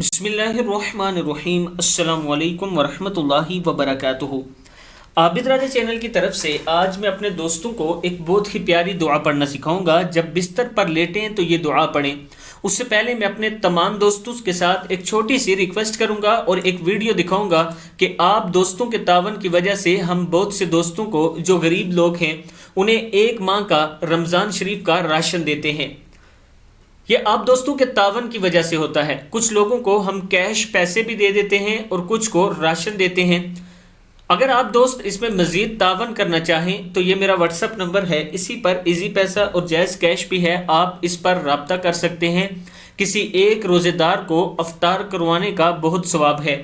बिस्मिल्लाहिर्रहमानिर्रहीम। अस्सलाम वालेकुम वरहमतुल्लाहि वबरकातुहू। आबिद्राजा चैनल की तरफ से आज मैं अपने दोस्तों को एक बहुत ही प्यारी दुआ पढ़ना सिखाऊंगा। जब बिस्तर पर लेटें तो ये दुआ पढ़ें। उससे पहले मैं अपने तमाम दोस्तों के साथ एक छोटी सी रिक्वेस्ट करूंगा और एक वीडियो दिखाऊंगा कि आप दोस्तों के तावन की वजह से हम बहुत से दोस्तों को जो गरीब लोग हैं उन्हें एक माह का रमज़ान शरीफ का राशन देते हैं। ये आप दोस्तों के तावन की वजह से होता है। कुछ लोगों को हम कैश पैसे भी दे देते हैं और कुछ को राशन देते हैं। अगर आप दोस्त इसमें मज़ीद तावन करना चाहें तो ये मेरा व्हाट्सअप नंबर है, इसी पर इजी पैसा और जायज़ कैश भी है, आप इस पर रब्ता कर सकते हैं। किसी एक रोज़ेदार को अफ्तार करवाने का बहुत सवाब है।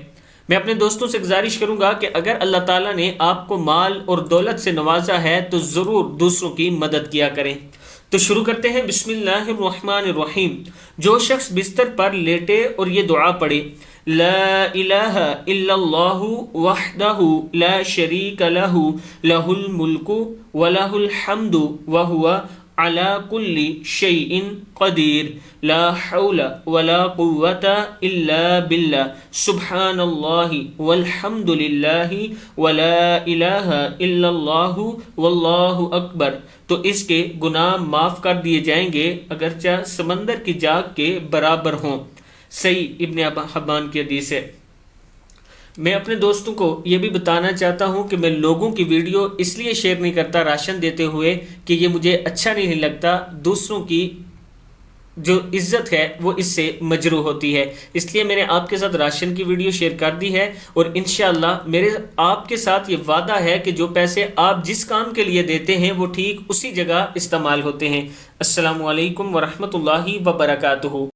मैं अपने दोस्तों से गुजारिश करूंगा कि अगर अल्लाह ताला ने आपको माल और दौलत से नवाजा है तो ज़रूर दूसरों की मदद किया करें। तो शुरू करते हैं। बिस्मिल्लाहिर्रहमानिर्रहीम। जो शख्स बिस्तर पर लेटे और ये दुआ पढ़े, ला इलाहा इल्लल्लाहु वहदहु ला शरीका लहु लहुल मुल्कु व लहुल हम्दु व हुवा अला कुल्ली शैइन कदीर ला हौला वला कुव्वता इल्ला बिल्लाह सुब्हानल्लाहि वल्हम्दुलिल्लाहि वला इलाहा इल्लल्लाहु वल्लाहु अकबर। तो इसके गुनाह माफ़ कर दिए जाएंगे अगरचा समंदर की जाग के बराबर हों। सही इब्न हब्बान की हदीस है। मैं अपने दोस्तों को ये भी बताना चाहता हूँ कि मैं लोगों की वीडियो इसलिए शेयर नहीं करता राशन देते हुए कि ये मुझे अच्छा नहीं लगता। दूसरों की जो इज्जत है वो इससे मजरू होती है, इसलिए मैंने आपके साथ राशन की वीडियो शेयर कर दी है। और इंशाअल्लाह मेरे आपके साथ ये वादा है कि जो पैसे आप जिस काम के लिए देते हैं वो ठीक उसी जगह इस्तेमाल होते हैं। अस्सलामु अलैकुम वरहमतुल्लाहि वबरकातुहू।